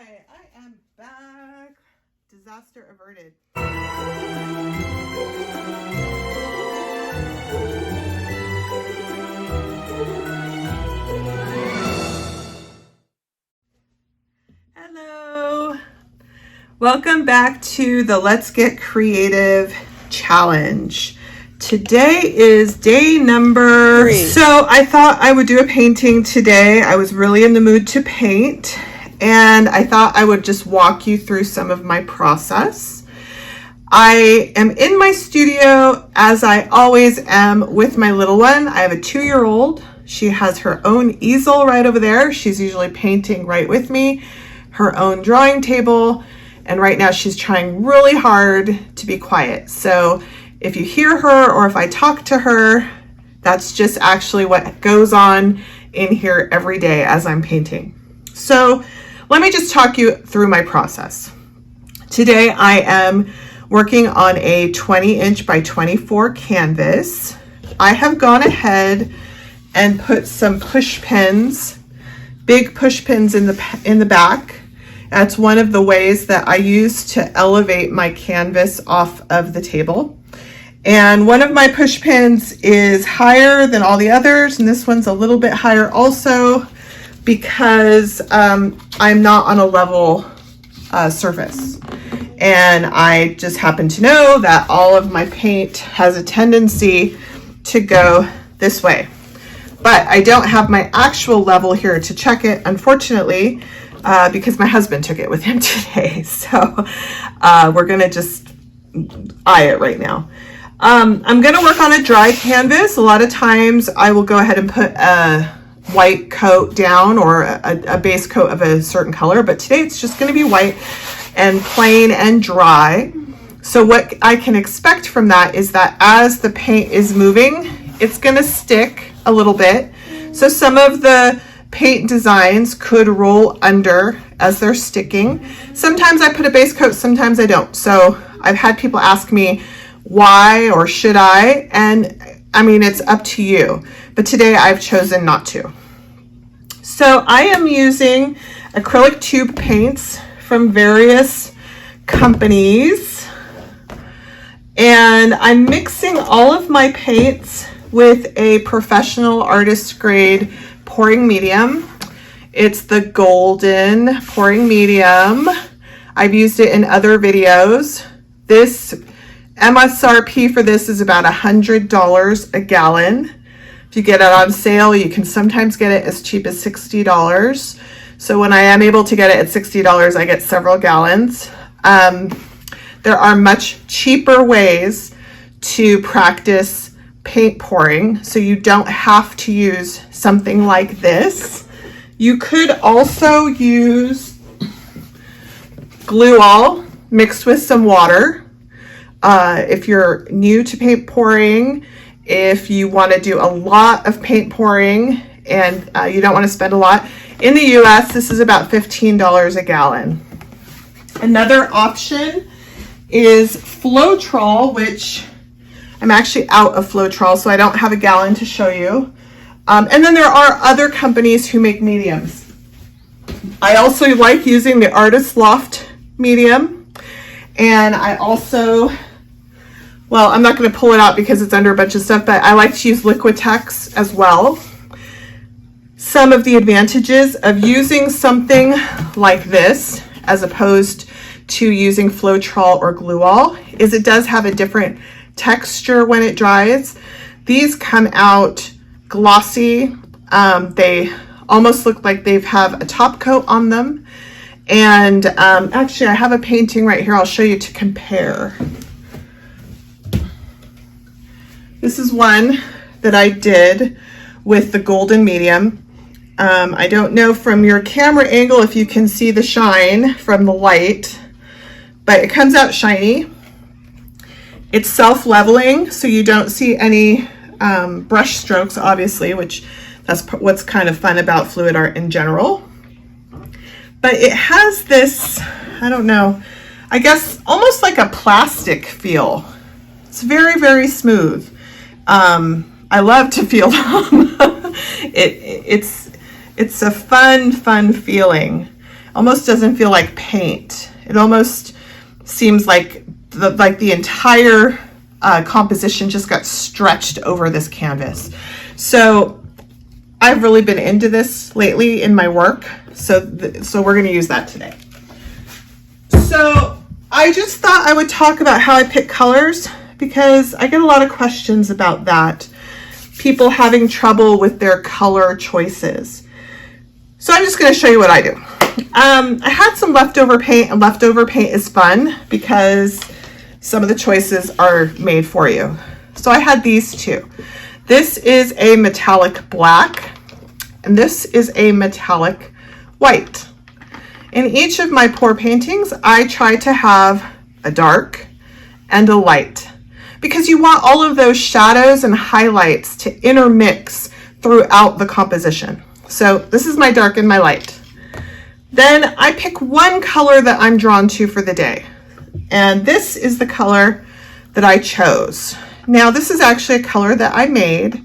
Hi, I am back. Disaster averted. Hello. Welcome back to the Let's Get Creative Challenge. Today is day number 3. So I thought I would do a painting today. I was really in the mood to paint, and I thought I would just walk you through some of my process. I am in my studio, as I always am, with my little one. I have a 2-year-old. She has her own easel right over there. She's usually painting right with me, her own drawing table, and right now she's trying really hard to be quiet. So if you hear her or if I talk to her, that's just actually what goes on in here every day as I'm painting. So let me just talk you through my process. Today I am working on a 20-inch by 24 canvas. I have gone ahead and put some push pins, big push pins in the back. That's one of the ways that I use to elevate my canvas off of the table. And one of my push pins is higher than all the others, and this one's a little bit higher also because I'm not on a level surface. And I just happen to know that all of my paint has a tendency to go this way. But I don't have my actual level here to check it, unfortunately, because my husband took it with him today. So we're gonna just eye it right now. I'm gonna work on a dry canvas. A lot of times I will go ahead and put a white coat down or a base coat of a certain color, but today it's just gonna be white and plain and dry. So what I can expect from that is that as the paint is moving, it's gonna stick a little bit. So some of the paint designs could roll under as they're sticking. Sometimes I put a base coat, sometimes I don't. So I've had people ask me, why or should I? And I mean, it's up to you. But today I've chosen not to. So I am using acrylic tube paints from various companies. And I'm mixing all of my paints with a professional artist grade pouring medium. It's the golden pouring medium. I've used it in other videos. This MSRP for this is about $100 a gallon. If you get it on sale, you can sometimes get it as cheap as $60. So when I am able to get it at $60, I get several gallons. There are much cheaper ways to practice paint pouring, so you don't have to use something like this. You could also use glue all mixed with some water. If you're new to paint pouring, if you want to do a lot of paint pouring and you don't want to spend a lot, in the US, this is about $15 a gallon. Another option is Floetrol, which I'm actually out of Floetrol, so I don't have a gallon to show you. And then there are other companies who make mediums. I also like using the Artist Loft medium. And I also, well, I'm not going to pull it out because it's under a bunch of stuff, but I like to use Liquitex as well. Some of the advantages of using something like this as opposed to using Floetrol or glue all is it does have a different texture when it dries. These come out glossy. They almost look like they have a top coat on them. And actually I have a painting right here I'll show you to compare. This is one that I did with the golden medium. I don't know from your camera angle if you can see the shine from the light, but it comes out shiny. It's self-leveling, so you don't see any brush strokes, obviously, which that's what's kind of fun about fluid art in general. But it has this, I don't know, I guess almost like a plastic feel. It's very, very smooth. I love to feel them. It's a fun feeling. almost doesn't feel like paint. It almost seems like the entire composition just got stretched over this canvas. So I've really been into this lately in my work. So we're going to use that today. So I just thought I would talk about how I pick colors, because I get a lot of questions about that. People having trouble with their color choices. So I'm just going to show you what I do. I had some leftover paint, and leftover paint is fun because some of the choices are made for you. So I had these two. This is a metallic black, and this is a metallic white. In each of my pour paintings, I try to have a dark and a light, because you want all of those shadows and highlights to intermix throughout the composition. So this is my dark and my light. Then I pick one color that I'm drawn to for the day. And this is the color that I chose. Now this is actually a color that I made.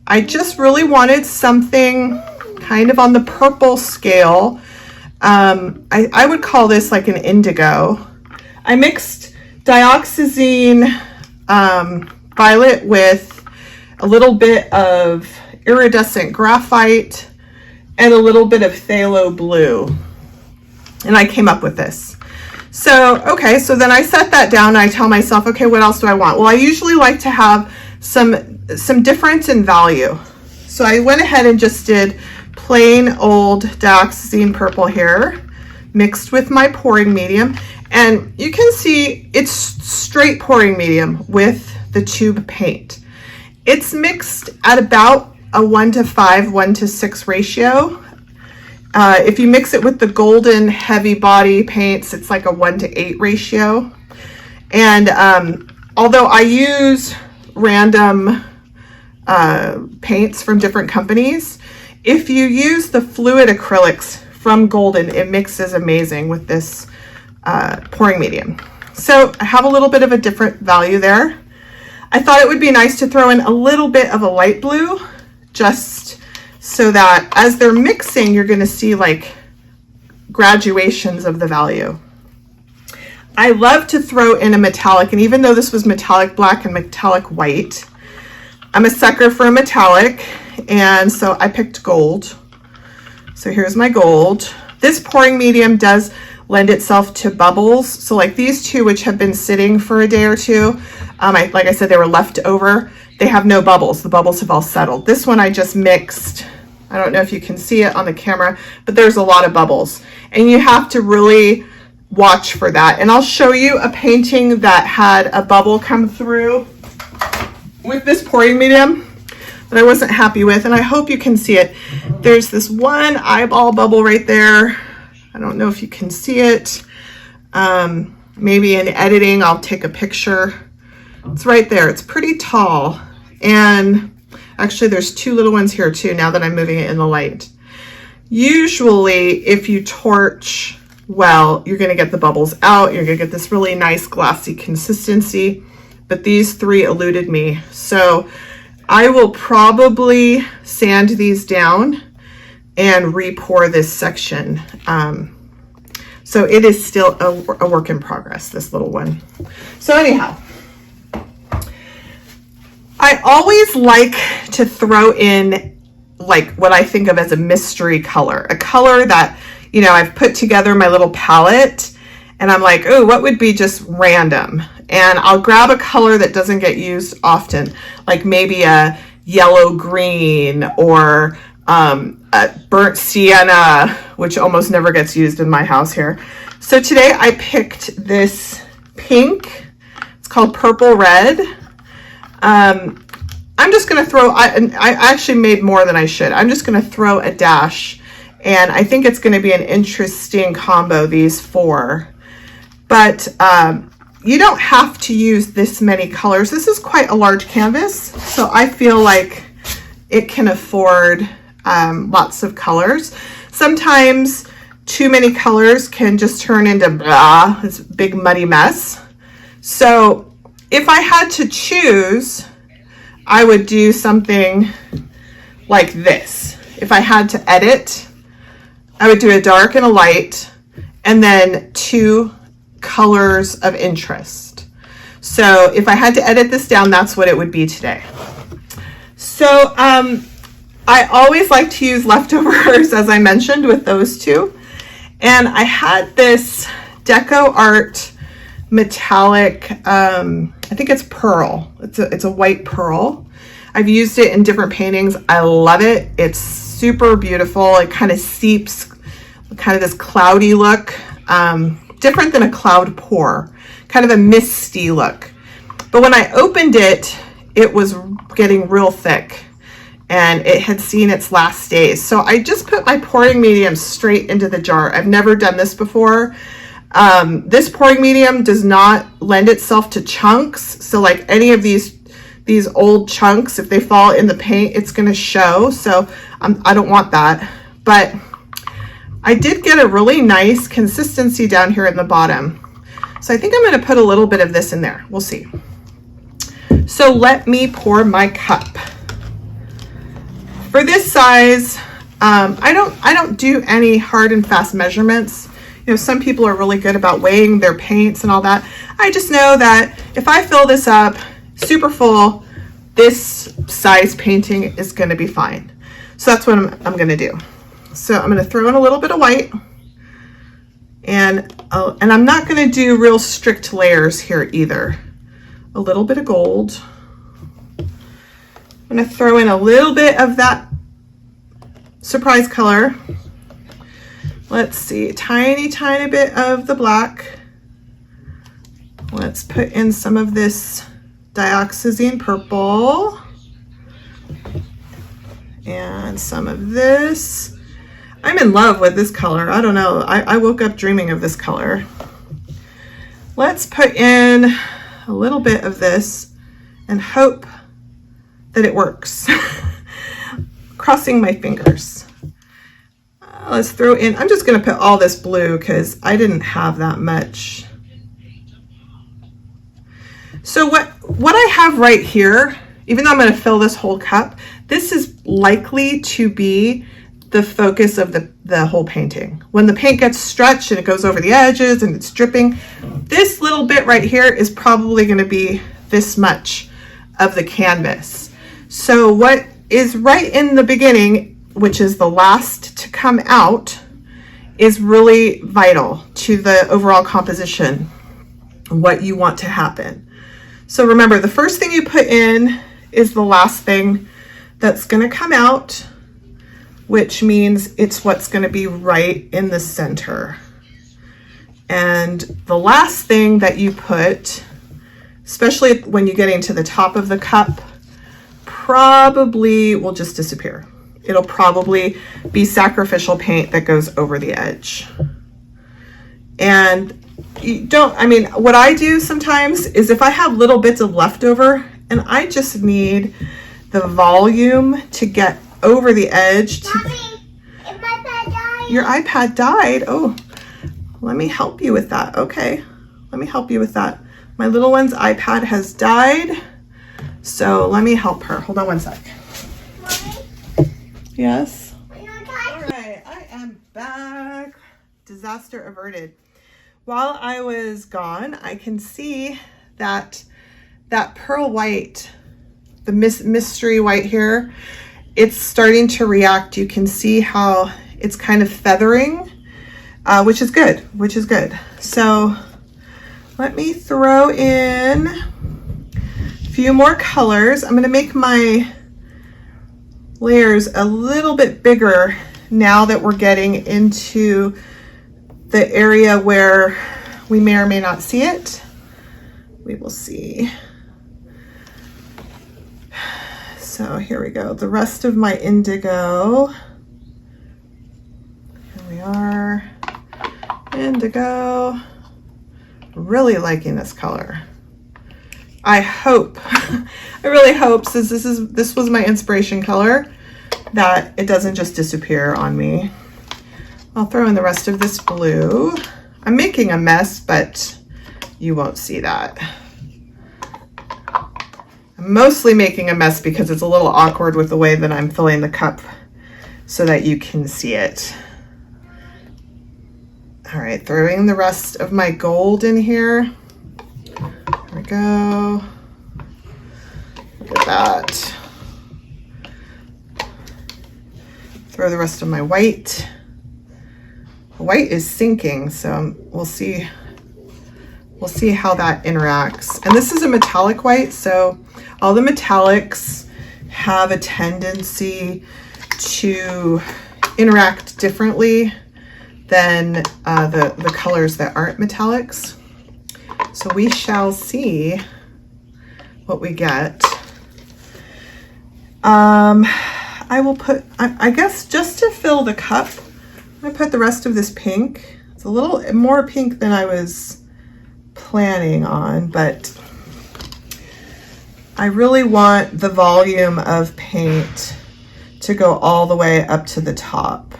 I just really wanted something kind of on the purple scale. I would call this like an indigo. I mixed dioxazine violet with a little bit of iridescent graphite and a little bit of phthalo blue, and I came up with this. So okay, so then I set that down and I tell myself, okay, what else do I want? Well, I usually like to have some difference in value. So I went ahead and just did plain old dioxazine purple here, mixed with my pouring medium. And you can see it's straight pouring medium with the tube paint. It's mixed at about a 1:5, 1:6 ratio. If you mix it with the golden heavy body paints, it's like a 1:8 ratio. And although I use random paints from different companies, if you use the fluid acrylics from Golden, it mixes amazing with this pouring medium. So I have a little bit of a different value there. I thought it would be nice to throw in a little bit of a light blue, just so that as they're mixing, you're going to see like graduations of the value. I love to throw in a metallic, and even though this was metallic black and metallic white, I'm a sucker for a metallic, and so I picked gold. So here's my gold. This pouring medium does lend itself to bubbles. So like these two, which have been sitting for a day or two, like I said, they were left over. They have no bubbles. The bubbles have all settled. This one I just mixed. I don't know if you can see it on the camera, but there's a lot of bubbles. And you have to really watch for that. And I'll show you a painting that had a bubble come through with this pouring medium that I wasn't happy with, and I hope you can see it. There's this one eyeball bubble right there. I don't know if you can see it. Maybe in editing, I'll take a picture. It's right there. It's pretty tall. And actually there's two little ones here too, now that I'm moving it in the light. Usually if you torch well, you're gonna get the bubbles out. You're gonna get this really nice glossy consistency, but these three eluded me. So I will probably sand these down and re-pour this section. So it is still a work in progress, this little one. So anyhow, I always like to throw in like what I think of as a mystery color, a color that, you know, I've put together my little palette and I'm like, oh, what would be just random? And I'll grab a color that doesn't get used often, like maybe a yellow green or a burnt sienna, which almost never gets used in my house here. So today I picked this pink. It's called Purple Red. I'm just going to throw, I actually made more than I should. I'm just going to throw a dash, and I think it's going to be an interesting combo, these four. But you don't have to use this many colors. This is quite a large canvas, so I feel like it can afford lots of colors. Sometimes too many colors can just turn into blah, this big muddy mess. So if I had to choose, I would do something like this. If I had to edit, I would do a dark and a light, and then 2 colors of interest. So if I had to edit this down, that's what it would be today. So I always like to use leftovers, as I mentioned, with those 2. And I had this Deco Art metallic, I think it's pearl. It's a white pearl. I've used it in different paintings. I love it. It's super beautiful. It kind of seeps, kind of this cloudy look, different than a cloud pour, kind of a misty look. But when I opened it, it was getting real thick and it had seen its last days. So I just put my pouring medium straight into the jar. I've never done this before. This pouring medium does not lend itself to chunks. So like any of these old chunks, if they fall in the paint, it's going to show. So I don't want that. But I did get a really nice consistency down here at the bottom. So I think I'm going to put a little bit of this in there. We'll see. So let me pour my cup. For this size, I don't do any hard and fast measurements. You know, some people are really good about weighing their paints and all that. I just know that if I fill this up super full, this size painting is going to be fine. So that's what I'm going to do. So I'm going to throw in a little bit of white, and I'm not going to do real strict layers here either. A little bit of gold. I'm going to throw in a little bit of that surprise color. Let's see, tiny bit of the black. Let's put in some of this dioxazine purple and some of this. I'm in love with this color. I don't know. I woke up dreaming of this color. Let's put in a little bit of this and hope that it works. Crossing my fingers. Let's throw in, I'm just going to put all this blue because I didn't have that much. So what I have right here, even though I'm going to fill this whole cup, this is likely to be the focus of the whole painting. When the paint gets stretched and it goes over the edges and it's dripping, this little bit right here is probably going to be this much of the canvas. So what is right in the beginning, which is the last to come out, is really vital to the overall composition, what you want to happen. So remember, the first thing you put in is the last thing that's going to come out, which means it's what's going to be right in the center. And the last thing that you put, especially when you're getting to the top of the cup, probably will just disappear. It'll probably be sacrificial paint that goes over the edge. And you don't, I mean, what I do sometimes is if I have little bits of leftover and I just need the volume to get over the edge. Mommy, if my iPad died. Your iPad died? Oh, let me help you with that. Okay, let me help you with that. My little one's iPad has died, so let me help her. Hold on one sec. Mommy, Yes? when I All right, I am back. Disaster averted. While I was gone, I can see that pearl white, the mystery white here, it's starting to react. You can see how it's kind of feathering, which is good, So let me throw in a few more colors. I'm going to make my layers a little bit bigger now that we're getting into the area where we may or may not see it. We will see. So here we go. The rest of my indigo. Here we are. Indigo. Really liking this color. I hope, I really hope, since this was my inspiration color, that it doesn't just disappear on me. I'll throw in the rest of this blue. I'm making a mess, but you won't see that. I'm mostly making a mess because it's a little awkward with the way that I'm filling the cup so that you can see it. All right, throwing the rest of my gold in here. There we go. Look at that. Throw the rest of my white. The white is sinking, so we'll see how that interacts. And this is a metallic white, so all the metallics have a tendency to interact differently than the colors that aren't metallics. So we shall see what we get. I will put, I guess just to fill the cup, I'm gonna put the rest of this pink. It's a little more pink than I was planning on, but I really want the volume of paint to go all the way up to the top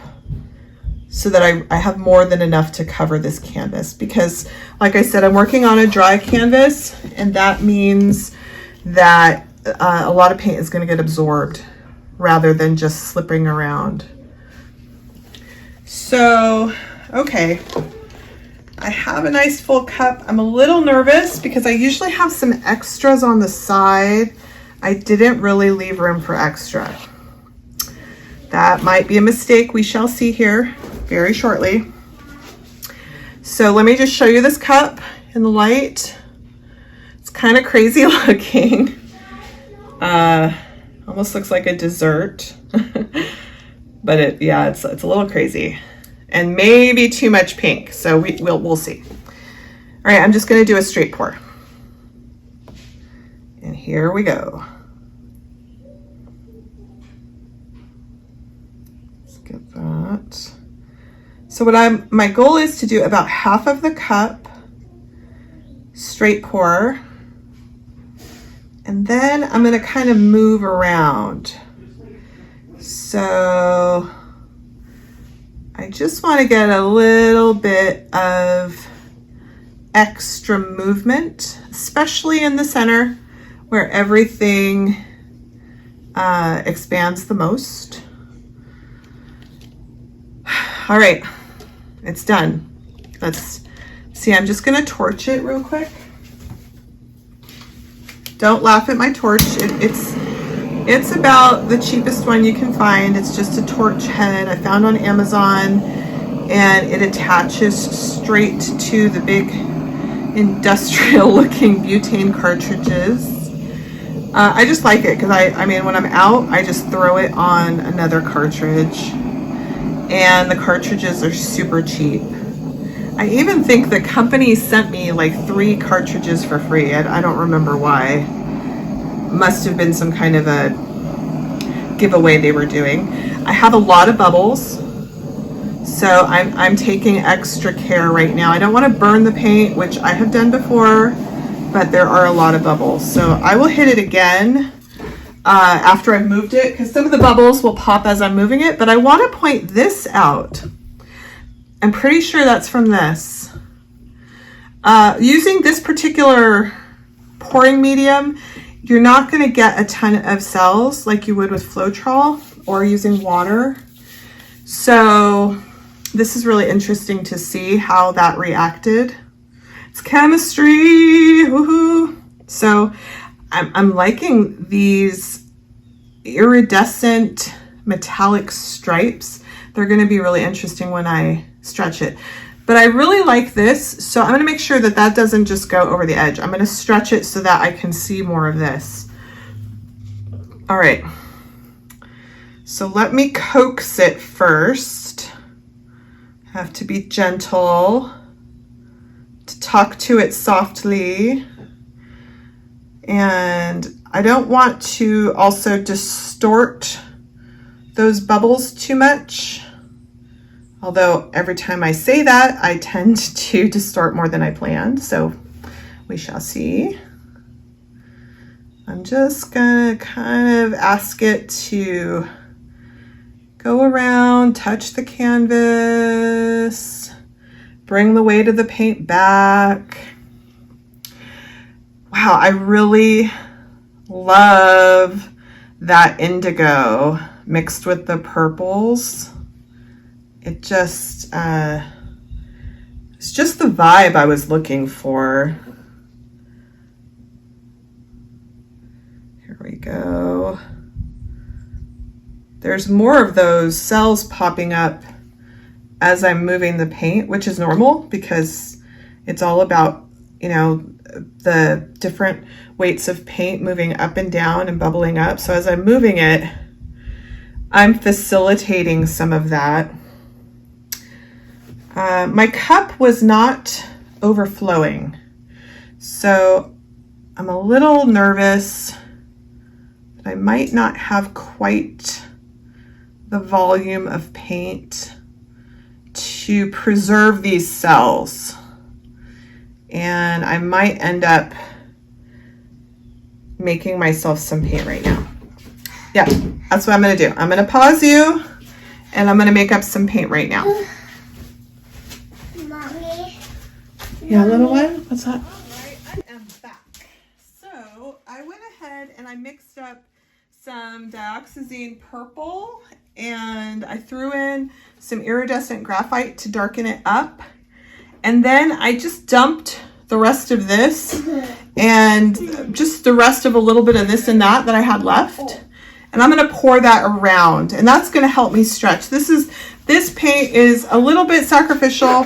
so that I have more than enough to cover this canvas, because like I said, I'm working on a dry canvas, and that means that a lot of paint is going to get absorbed rather than just slipping around. So, okay, I have a nice full cup. I'm a little nervous because I usually have some extras on the side. I didn't really leave room for extra. That might be a mistake. We shall see here very shortly. So let me just show you this cup in the light. It's kind of crazy looking. Almost looks like a dessert, but it's a little crazy and maybe too much pink. So we'll see. All right, I'm just going to do a straight pour. And here we go. Let's get that. So my goal is to do about half of the cup straight pour, and then I'm going to kind of move around. So I just want to get a little bit of extra movement, especially in the center where everything expands the most. All right, it's done. Let's see, I'm just gonna torch it real quick. Don't laugh at my torch. It's about the cheapest one you can find. It's just a torch head I found on Amazon, and it attaches straight to the big industrial looking butane cartridges. I just like it because I mean, when I'm out, I just throw it on another cartridge, and the cartridges are super cheap. I even think the company sent me like 3 cartridges for free. I don't remember why. Must have been some kind of a giveaway they were doing. I have a lot of bubbles, so I'm taking extra care right now. I don't want to burn the paint, which I have done before, but there are a lot of bubbles. So I will hit it again after I've moved it, because some of the bubbles will pop as I'm moving it, but I want to point this out. I'm pretty sure that's from this. Using this particular pouring medium, you're not going to get a ton of cells like you would with Floetrol or using water. So this is really interesting to see how that reacted. It's chemistry, woohoo! So I'm liking these iridescent metallic stripes. They're going to be really interesting when I stretch it. But I really like this, so I'm going to make sure that that doesn't just go over the edge. I'm going to stretch it so that I can see more of this. All right. So let me coax it first. Have to be gentle to talk to it softly. And I don't want to also distort those bubbles too much. Although every time I say that, I tend to distort more than I planned. So we shall see. I'm just gonna kind of ask it to go around, touch the canvas, bring the weight of the paint back. Wow, I really love that indigo mixed with the purples. It just, It's just the vibe I was looking for. Here we go. There's more of those cells popping up as I'm moving the paint, which is normal because it's all about, you know, the different weights of paint moving up and down and bubbling up. So as I'm moving it, I'm facilitating some of that. My cup was not overflowing, so I'm a little nervous that I might not have quite the volume of paint to preserve these cells, and I might end up making myself some paint right now. Yeah, that's what I'm gonna do. I'm gonna pause you and I'm gonna make up some paint right now. Mommy. Yeah, little one, what's that? All right, I am back. So I went ahead and I mixed up some dioxazine purple and I threw in some iridescent graphite to darken it up. And then I just dumped the rest of this and just the rest of a little bit of this and that I had left. And I'm gonna pour that around, and that's gonna help me stretch. This paint is a little bit sacrificial.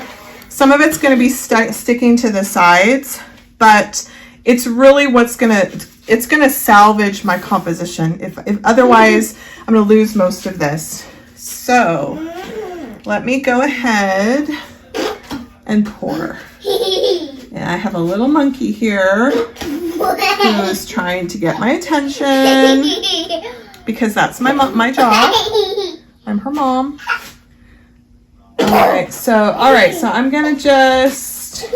Some of it's gonna be sticking to the sides, but it's really it's gonna salvage my composition. If otherwise, I'm gonna lose most of this. So let me go ahead and pour. And I have a little monkey here who's trying to get my attention because that's my job. I'm her mom. All right, so I'm gonna just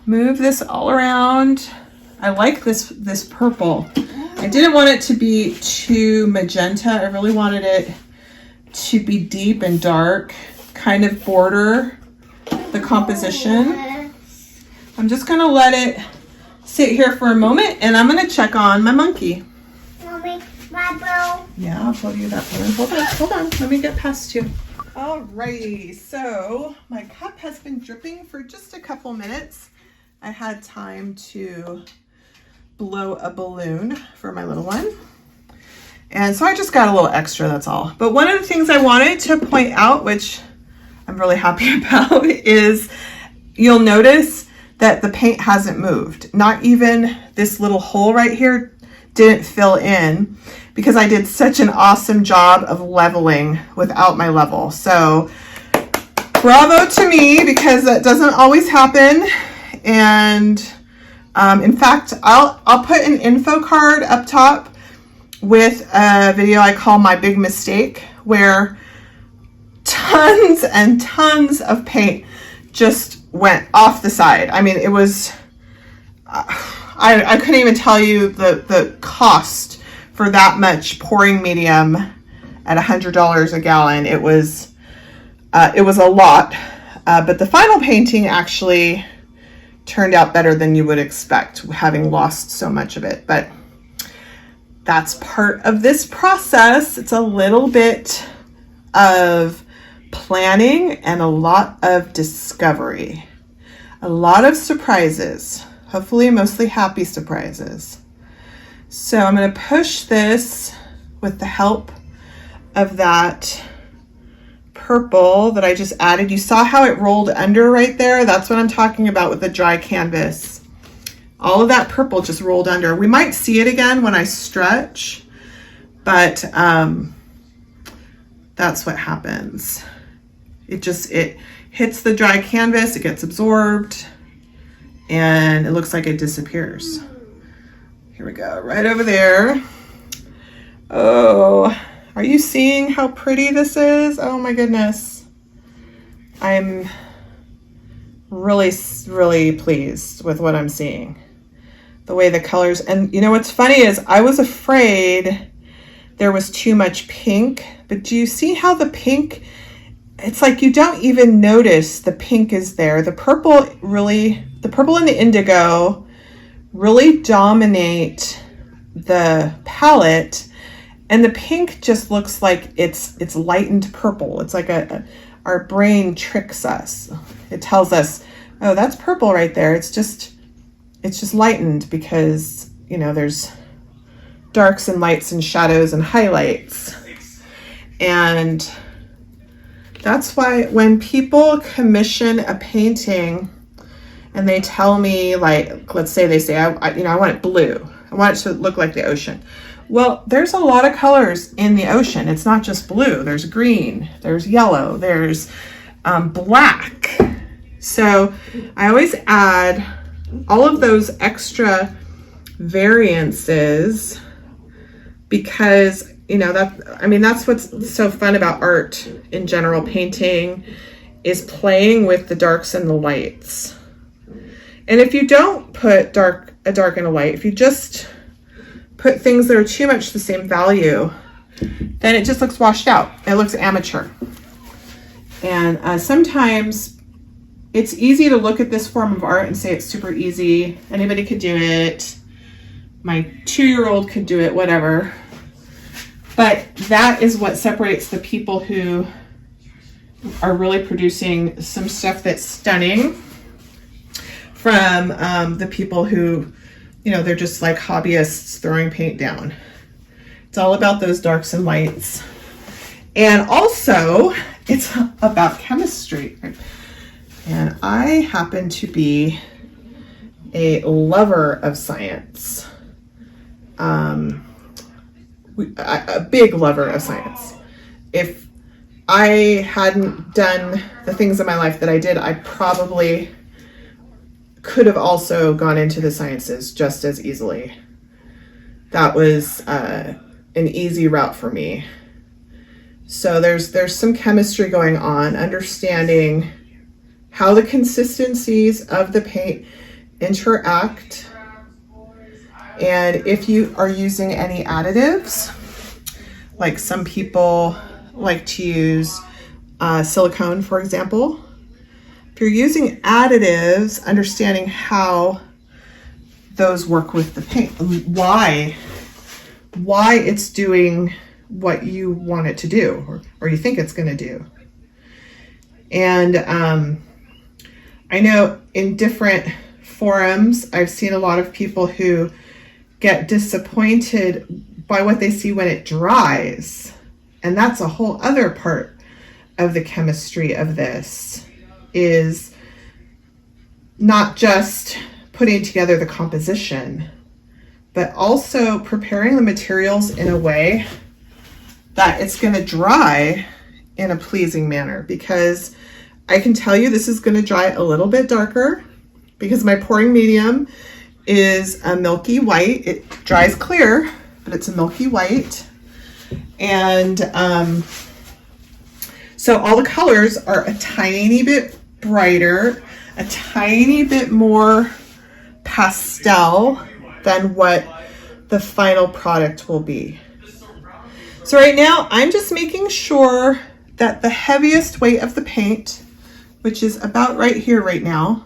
move this all around. I like this purple. I didn't want it to be too magenta. I really wanted it to be deep and dark, kind of border the composition. I'm just gonna let it sit here for a moment and I'm gonna check on my monkey. Mommy, my bowl. Yeah, I'll show you that one. Hold on, let me get past you. Alrighty, so my cup has been dripping for just a couple minutes. I had time to blow a balloon for my little one. And so I just got a little extra, that's all. But one of the things I wanted to point out, which I'm really happy about, is you'll notice that the paint hasn't moved. Not even this little hole right here didn't fill in because I did such an awesome job of leveling without my level. So bravo to me because that doesn't always happen. And in fact, I'll put an info card up top with a video I call My Big Mistake, where tons and tons of paint just went off the side. I mean, it was, I couldn't even tell you the cost for that much pouring medium at $100 a gallon. It was a lot, but the final painting actually turned out better than you would expect, having lost so much of it. But that's part of this process. It's a little bit of planning and a lot of discovery, a lot of surprises, hopefully mostly happy surprises. So I'm going to push this with the help of that purple that I just added. You saw how it rolled under right there? That's what I'm talking about with the dry canvas. All of that purple just rolled under. We might see it again when I stretch, but that's what happens. It hits the dry canvas, it gets absorbed, and it looks like it disappears. Here we go, right over there. Oh, are you seeing how pretty this is? Oh my goodness. I'm really, really pleased with what I'm seeing. The way the colors, and you know what's funny is I was afraid there was too much pink, but do you see how the pink, it's like you don't even notice the pink is there. The purple and the indigo really dominate the palette, and the pink just looks like it's lightened purple. It's like our brain tricks us. it tells us, oh, that's purple right there. It's just lightened because, you know, there's darks and lights and shadows and highlights. And that's why when people commission a painting and they tell me, like, let's say they say, I want it blue. I want it to look like the ocean. Well, there's a lot of colors in the ocean. It's not just blue. There's green, there's yellow, there's black. So I always add all of those extra variances because, you know, that's what's so fun about art in general. Painting is playing with the darks and the lights. And if you don't put a dark and a light, if you just put things that are too much the same value, then it just looks washed out. It looks amateur. And sometimes it's easy to look at this form of art and say it's super easy. Anybody could do it. My 2-year-old could do it, whatever. But that is what separates the people who are really producing some stuff that's stunning from the people who, you know, they're just like hobbyists throwing paint down. It's all about those darks and lights. And also, it's about chemistry. And I happen to be a lover of science. A big lover of science. If I hadn't done the things in my life that I did, I probably could have also gone into the sciences just as easily. That was an easy route for me. So there's some chemistry going on, understanding how the consistencies of the paint interact, and if you are using any additives, like some people like to use silicone, for example. If you're using additives, understanding how those work with the paint, why it's doing what you want it to do, or you think it's going to do. And I know in different forums, I've seen a lot of people who get disappointed by what they see when it dries. And that's a whole other part of the chemistry of this, is not just putting together the composition, but also preparing the materials in a way that it's going to dry in a pleasing manner. Because I can tell you this is going to dry a little bit darker because my pouring medium is a milky white. It dries clear, but it's a milky white. And so all the colors are a tiny bit brighter, a tiny bit more pastel than what the final product will be. So right now I'm just making sure that the heaviest weight of the paint, which is about right here right now,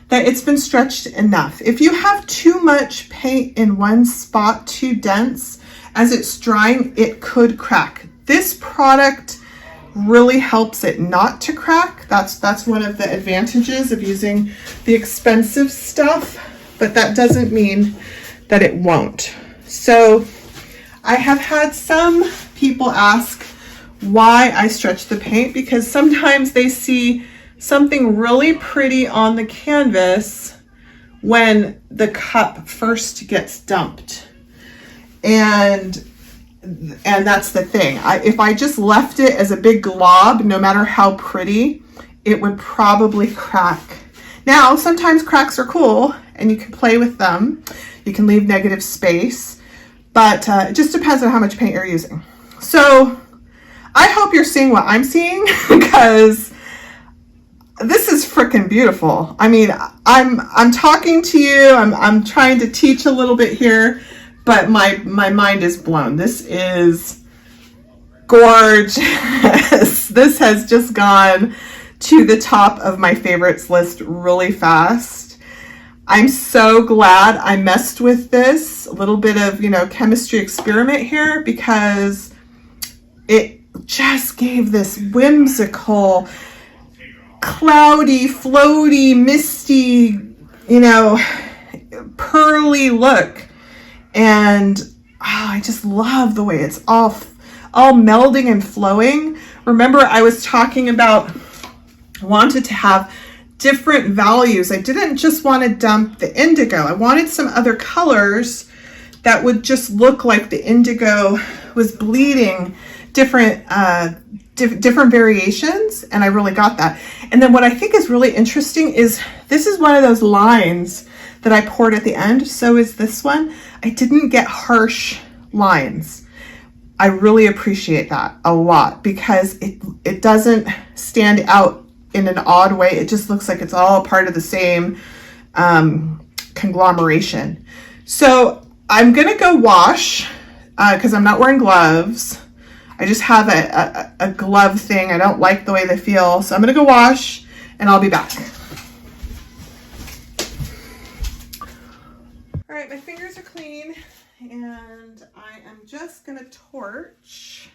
that it's been stretched enough. If you have too much paint in one spot, too dense, as it's drying, it could crack. This product really helps it not to crack. That's one of the advantages of using the expensive stuff, but that doesn't mean that it won't. So I have had some people ask why I stretch the paint, because sometimes they see something really pretty on the canvas when the cup first gets dumped. And that's the thing. If I just left it as a big glob, no matter how pretty, it would probably crack. Now, sometimes cracks are cool and you can play with them. You can leave negative space, but it just depends on how much paint you're using. So I hope you're seeing what I'm seeing, because this is freaking beautiful. I mean, I'm talking to you, I'm trying to teach a little bit here, but my mind is blown. This is gorgeous. This has just gone to the top of my favorites list really fast. I'm so glad I messed with this. A little bit of, chemistry experiment here, because it just gave this whimsical cloudy, floaty, misty, you know, pearly look. And I just love the way it's all melding and flowing. Remember, I was talking about wanted to have different values. I didn't just want to dump the indigo. I wanted some other colors that would just look like the indigo was bleeding different different variations, and I really got that. And then what I think is really interesting is this is one of those lines that I poured at the end. So is this one. I didn't get harsh lines. I really appreciate that a lot because it doesn't stand out in an odd way. It just looks like it's all part of the same conglomeration. So I'm gonna go wash because I'm not wearing gloves. I just have a glove thing. I don't like the way they feel. So I'm gonna go wash and I'll be back. All right, my fingers are clean and I am just gonna torch.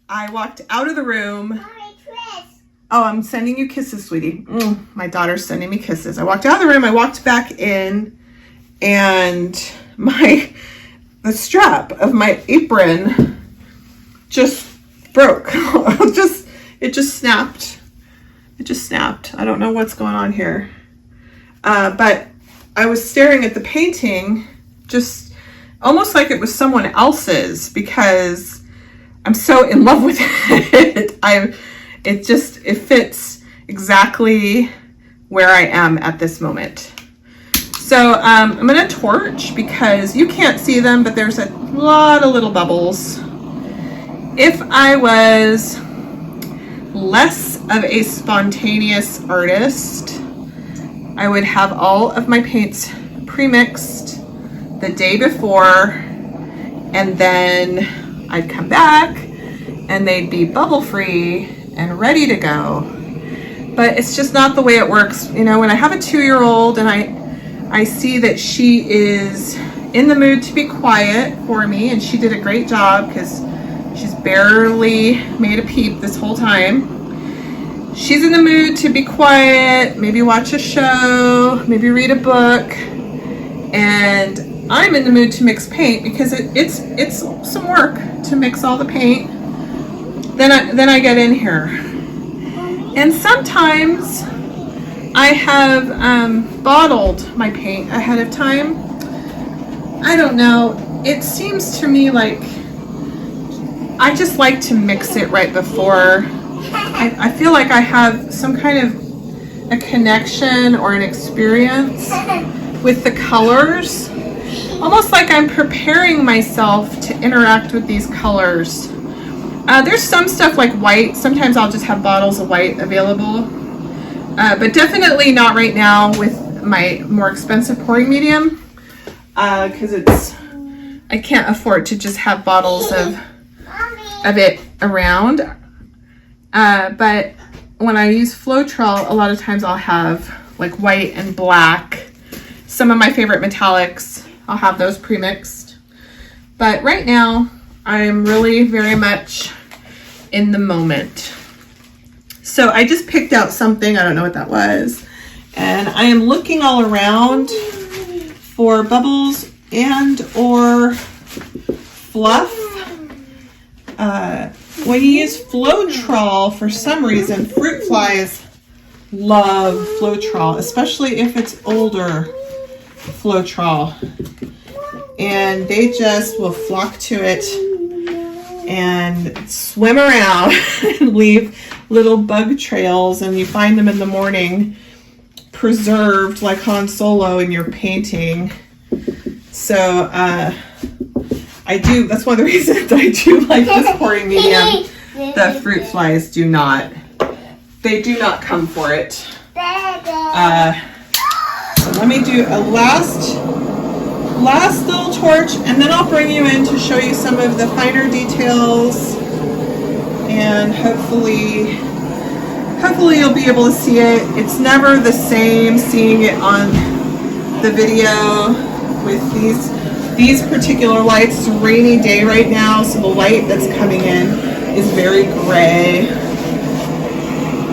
I walked out of the room. Mommy, Chris. Oh, I'm sending you kisses, sweetie. My daughter's sending me kisses. I walked out of the room, I walked back in, and the strap of my apron just broke. It just snapped. It just snapped. I don't know what's going on here. But I was staring at the painting just almost like it was someone else's because I'm so in love with it. It fits exactly where I am at this moment. So I'm gonna torch because you can't see them, but there's a lot of little bubbles. If I was less of a spontaneous artist, I would have all of my paints pre-mixed the day before, and then I'd come back and they'd be bubble free and ready to go. But it's just not the way it works. You know, when I have a 2-year-old and I see that she is in the mood to be quiet for me, and she did a great job because she's barely made a peep this whole time. She's in the mood to be quiet, maybe watch a show, maybe read a book, and I'm in the mood to mix paint because it's some work to mix all the paint. Then I get in here, and sometimes I have bottled my paint ahead of time. I don't know. It seems to me like I just like to mix it right before. I feel like I have some kind of a connection or an experience with the colors. Almost like I'm preparing myself to interact with these colors. There's some stuff like white. Sometimes I'll just have bottles of white available. But definitely not right now with my more expensive pouring medium. Because I can't afford to just have bottles of it around. But when I use Floetrol, a lot of times I'll have like white and black. Some of my favorite metallics, I'll have those pre-mixed. But right now, I'm really very much in the moment. So I just picked out something, I don't know what that was. And I am looking all around for bubbles and or fluff. When you use Floetrol, for some reason, fruit flies love Floetrol, especially if it's older Floetrol. And they just will flock to it and swim around and leave little bug trails, and you find them in the morning preserved like Han Solo in your painting. So that's one of the reasons I do like this pouring medium. The fruit flies do not come for it. So let me do a last little torch, and then I'll bring you in to show you some of the finer details, and hopefully you'll be able to see it. It's never the same seeing it on the video with these particular lights. It's a rainy day right now, so the light that's coming in is very gray.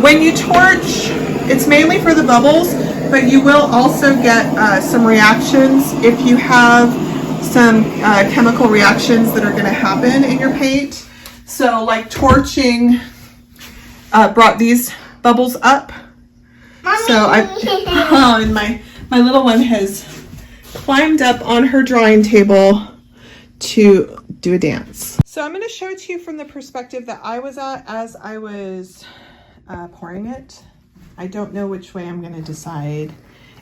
When you torch, it's mainly for the bubbles, but you will also get some reactions if you have some chemical reactions that are going to happen in your paint. So like torching brought these bubbles up. Mommy. So and my little one has climbed up on her drawing table to do a dance. So I'm going to show it to you from the perspective that I was at as I was pouring it. I don't know which way I'm going to decide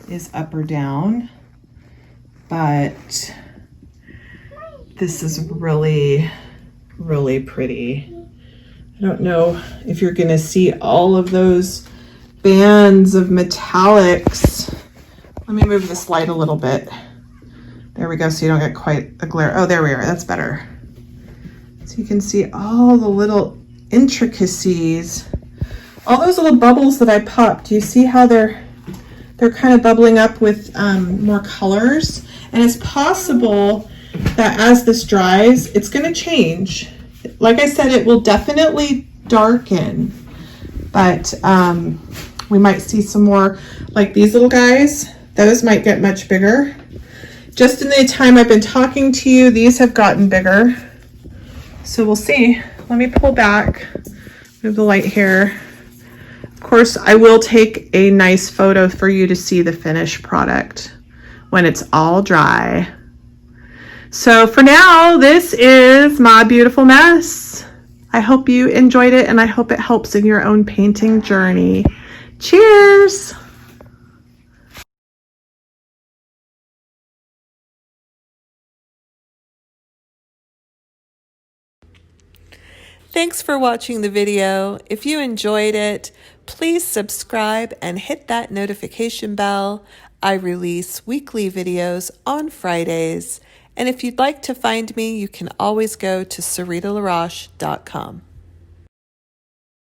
is up or down, but this is really, really pretty. I don't know if you're going to see all of those bands of metallics. Let me move this light a little bit. There we go, so you don't get quite a glare. Oh, there we are, that's better. So you can see all the little intricacies. All those little bubbles that I popped, do you see how they're kind of bubbling up with more colors? And it's possible that as this dries, it's gonna change. Like I said, it will definitely darken, but we might see some more, like these little guys, those might get much bigger. Just in the time I've been talking to you, these have gotten bigger. So we'll see. Let me pull back, move the light here. Of course, I will take a nice photo for you to see the finished product when it's all dry. So for now, this is my beautiful mess. I hope you enjoyed it, and I hope it helps in your own painting journey. Cheers! Thanks for watching the video. If you enjoyed it, please subscribe and hit that notification bell. I release weekly videos on Fridays. And if you'd like to find me, you can always go to SaritaLaroche.com.